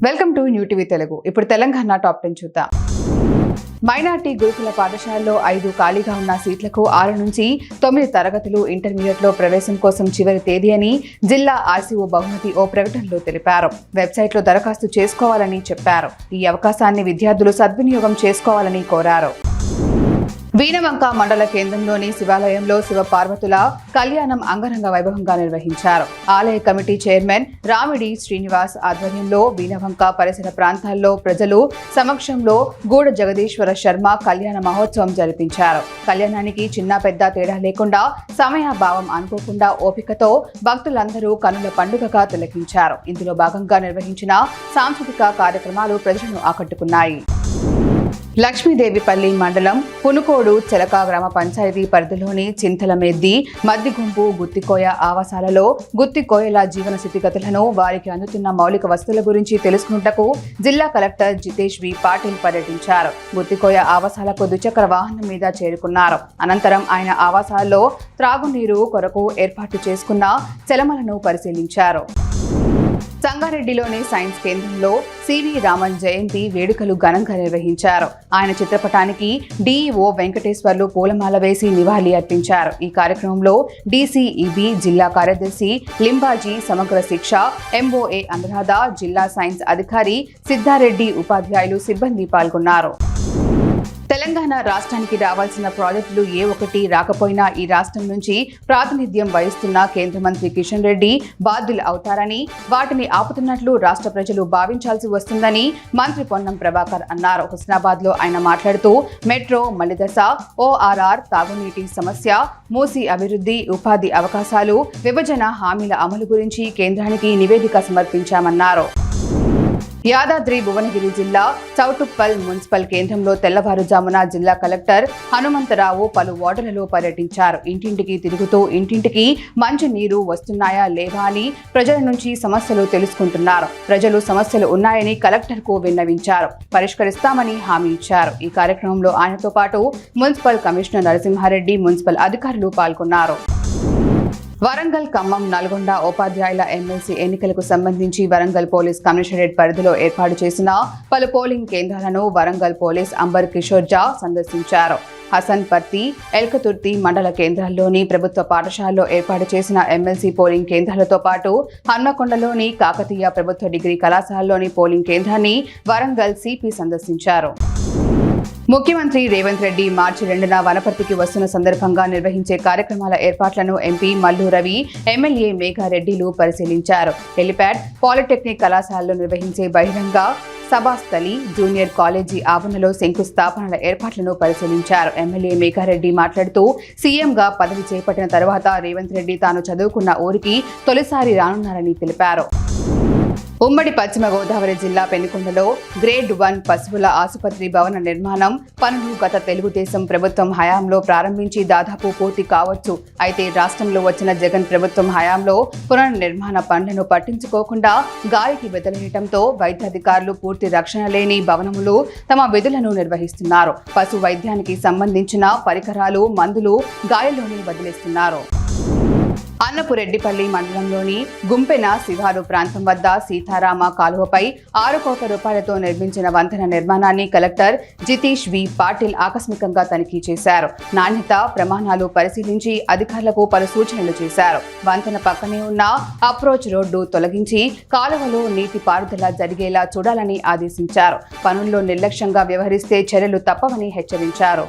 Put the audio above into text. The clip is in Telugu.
Welcome to new TV Telugu. ఇప్పుడు తెలంగాణ టాప్ 10 చూద్దాం. మైనార్టీ గురుకుల పాఠశాలలో 5 ఖాళీగా ఉన్న సీట్లకు 6 నుంచి 9 తరగతులు ఇంటర్మీడియట్లో ప్రవేశం కోసం చివరి తేదీ అని జిల్లా ఆర్సీఓ బహుమతి ఓ ప్రకటనలో తెలిపారు. వెబ్సైట్లో దరఖాస్తు చేసుకోవాలని చెప్పారు. ఈ అవకాశాన్ని విద్యార్థులు సద్వినియోగం చేసుకోవాలని కోరారు. వీణవంక మండల కేంద్రంలోని శివాలయంలో శివపార్వతుల కళ్యాణం అంగరంగ వైభవంగా నిర్వహించారు. ఆలయ కమిటీ చైర్మన్ రామిడి శ్రీనివాస్ ఆధ్వర్యంలో వీణవంక పరిసర ప్రాంతాల్లో ప్రజలు సమక్షంలో గూడ జగదీశ్వర శర్మ కళ్యాణ మహోత్సవం జరిపించారు. కళ్యాణానికి చిన్న పెద్ద తేడా లేకుండా సమయాభావం అనుకోకుండా ఓపికతో భక్తులందరూ కనుల పండుగగా తిలకించారు. ఇందులో భాగంగా నిర్వహించిన సాంస్కృతిక కార్యక్రమాలు ప్రజలను ఆకట్టుకున్నాయి. లక్ష్మీదేవిపల్లి మండలం పునుకోడు చెలక గ్రామ పంచాయతీ పరిధిలోని చింతలమెద్ది మద్దిగుంపు గుత్తికోయ ఆవాసాలలో గుత్తికోయల జీవన స్థితిగతులను వారికి అందుతున్న మౌలిక వసతుల గురించి తెలుసుకున్నటకు జిల్లా కలెక్టర్ జితేష్ వి పాటిల్ పర్యటించారు. గుత్తికోయ ఆవాసాలకు ద్విచక్ర వాహనం మీద చేరుకున్నారు. అనంతరం ఆయన ఆవాసాల్లో త్రాగునీరు కొరకు ఏర్పాటు చేసుకున్న చెలమలను పరిశీలించారు. సంగారెడ్డిలోని సైన్స్ కేంద్రంలో సివి రామన్ జయంతి వేడుకలు ఘనంగా నిర్వహించారు. ఆయన చిత్రపటానికి డిఈఓ వెంకటేశ్వర్లు పూలమాల వేసి నివాళి అర్పించారు. ఈ కార్యక్రమంలో డిసిఇబి జిల్లా కార్యదర్శి లింబాజీ, సమగ్ర శిక్ష ఎంఓఏ అనురాధ, జిల్లా సైన్స్ అధికారి సిద్ధారెడ్డి, ఉపాధ్యాయులు, సిబ్బంది పాల్గొన్నారు. తెలంగాణ రాష్ట్రానికి రావాల్సిన ప్రాజెక్టులు ఏ ఒక్కటి రాకపోయినా ఈ రాష్ట్రం నుంచి ప్రాతినిధ్యం వహిస్తున్న కేంద్ర మంత్రి కిషన్ రెడ్డి బాధ్యులు అవుతారని, వాటిని ఆపుతున్నట్లు రాష్ట్ర ప్రజలు భావించాల్సి వస్తుందని మంత్రి పొన్నం ప్రభాకర్ అన్నారు. హుస్నాబాద్ లో ఆయన మాట్లాడుతూ మెట్రో, మలిదశ, ఓఆర్ఆర్, తాగునీటి సమస్య, మూసీ అభివృద్ధి, ఉపాధి అవకాశాలు, విభజన హామీల అమలు గురించి కేంద్రానికి నివేదిక సమర్పించామన్నారు. యాదాద్రి భువనగిరి జిల్లా చౌటుప్పల్ మున్సిపల్ కేంద్రంలో తెల్లవారుజామున జిల్లా కలెక్టర్ హనుమంతరావు పలు వార్డులలో పర్యటించారు. ఇంటింటికి తిరుగుతూ ఇంటింటికి మంచి నీరు వస్తున్నాయా లేవా అని ప్రజల నుంచి సమస్యలు తెలుసుకుంటున్నారు. ప్రజలు సమస్యలు ఉన్నాయని కలెక్టర్కు విన్నవించారు. పరిష్కరిస్తామని హామీ ఇచ్చారు. ఈ కార్యక్రమంలో ఆయనతో పాటు మున్సిపల్ కమిషనర్ నరసింహారెడ్డి, మున్సిపల్ అధికారులు పాల్గొన్నారు. వరంగల్, ఖమ్మం, నల్గొండ ఉపాధ్యాయుల ఎమ్మెల్సీ ఎన్నికలకు సంబంధించి వరంగల్ పోలీస్ కమిషనరేట్ పరిధిలో ఏర్పాటు చేసిన పలు పోలింగ్ కేంద్రాలను వరంగల్ పోలీస్ అంబర్ కిషోర్ జా సందర్శించారు. హసన్పర్తి, ఎల్కతుర్తి మండల కేంద్రాల్లోని ప్రభుత్వ పాఠశాలలో ఏర్పాటు చేసిన ఎమ్మెల్సీ పోలింగ్ కేంద్రాలతో పాటు హన్మకొండలోని కాకతీయ ప్రభుత్వ డిగ్రీ కళాశాలలోని పోలింగ్ కేంద్రాన్ని వరంగల్ సిపి సందర్శించారు. ముఖ్యమంత్రి రేవంత్ రెడ్డి మార్చి 2న వనపర్తికి వస్తున్న సందర్భంగా నిర్వహించే కార్యక్రమాల ఏర్పాట్లను ఎంపీ మల్లు రవి, ఎమ్మెల్యే మేఘారెడ్డిలు పరిశీలించారు. హెలిప్యాడ్, పాలిటెక్నిక్ కళాశాలలో నిర్వహించే బహిరంగ సభాస్థలి, జూనియర్ కాలేజీ ఆవరణలో శంకుస్థాపనల ఏర్పాట్లను పరిశీలించారు. ఎమ్మెల్యే మేఘారెడ్డి మాట్లాడుతూ సీఎంగా పదవి చేపట్టిన తర్వాత రేవంత్ రెడ్డి తాను చదువుకున్న ఊరికి తొలిసారి రానున్నారని తెలిపారు. ఉమ్మడి పశ్చిమ గోదావరి జిల్లా పెనుకొండలో గ్రేడ్ 1 పశువుల ఆసుపత్రి భవన నిర్మాణం పనులు గత తెలుగుదేశం ప్రభుత్వం హయాంలో ప్రారంభించి దాదాపు పూర్తి కావచ్చు. అయితే రాష్ట్రంలో వచ్చిన జగన్ ప్రభుత్వం హయాంలో పునర్నిర్మాణ పనులను పట్టించుకోకుండా గాలికి వదిలేయడంతో వైద్యాధికారులు పూర్తి రక్షణ లేని భవనములు తమ విధులను నిర్వహిస్తున్నారు. పశు వైద్యానికి సంబంధించిన పరికరాలు, మందులు గాలిలోనే వదిలేస్తున్నారు. అన్నపురెడ్డిపల్లి మండలంలోని గుంపెన శివారు ప్రాంతం వద్ద సీతారామ కాలువపై 6 కోట్ల రూపాయలతో నిర్మించిన వంతెన నిర్మాణాన్ని కలెక్టర్ జితేష్ వి పాటిల్ ఆకస్మికంగా తనిఖీ చేశారు. నాణ్యత ప్రమాణాలు పరిశీలించి అధికారులకు పలు సూచనలు చేశారు. వంతెన పక్కనే ఉన్న అప్రోచ్ రోడ్డు తొలగించి కాలువలో నీటి పారుదల జరిగేలా చూడాలని ఆదేశించారు. పనుల్లో నిర్లక్ష్యంగా వ్యవహరిస్తే చర్యలు తప్పవని హెచ్చరించారు.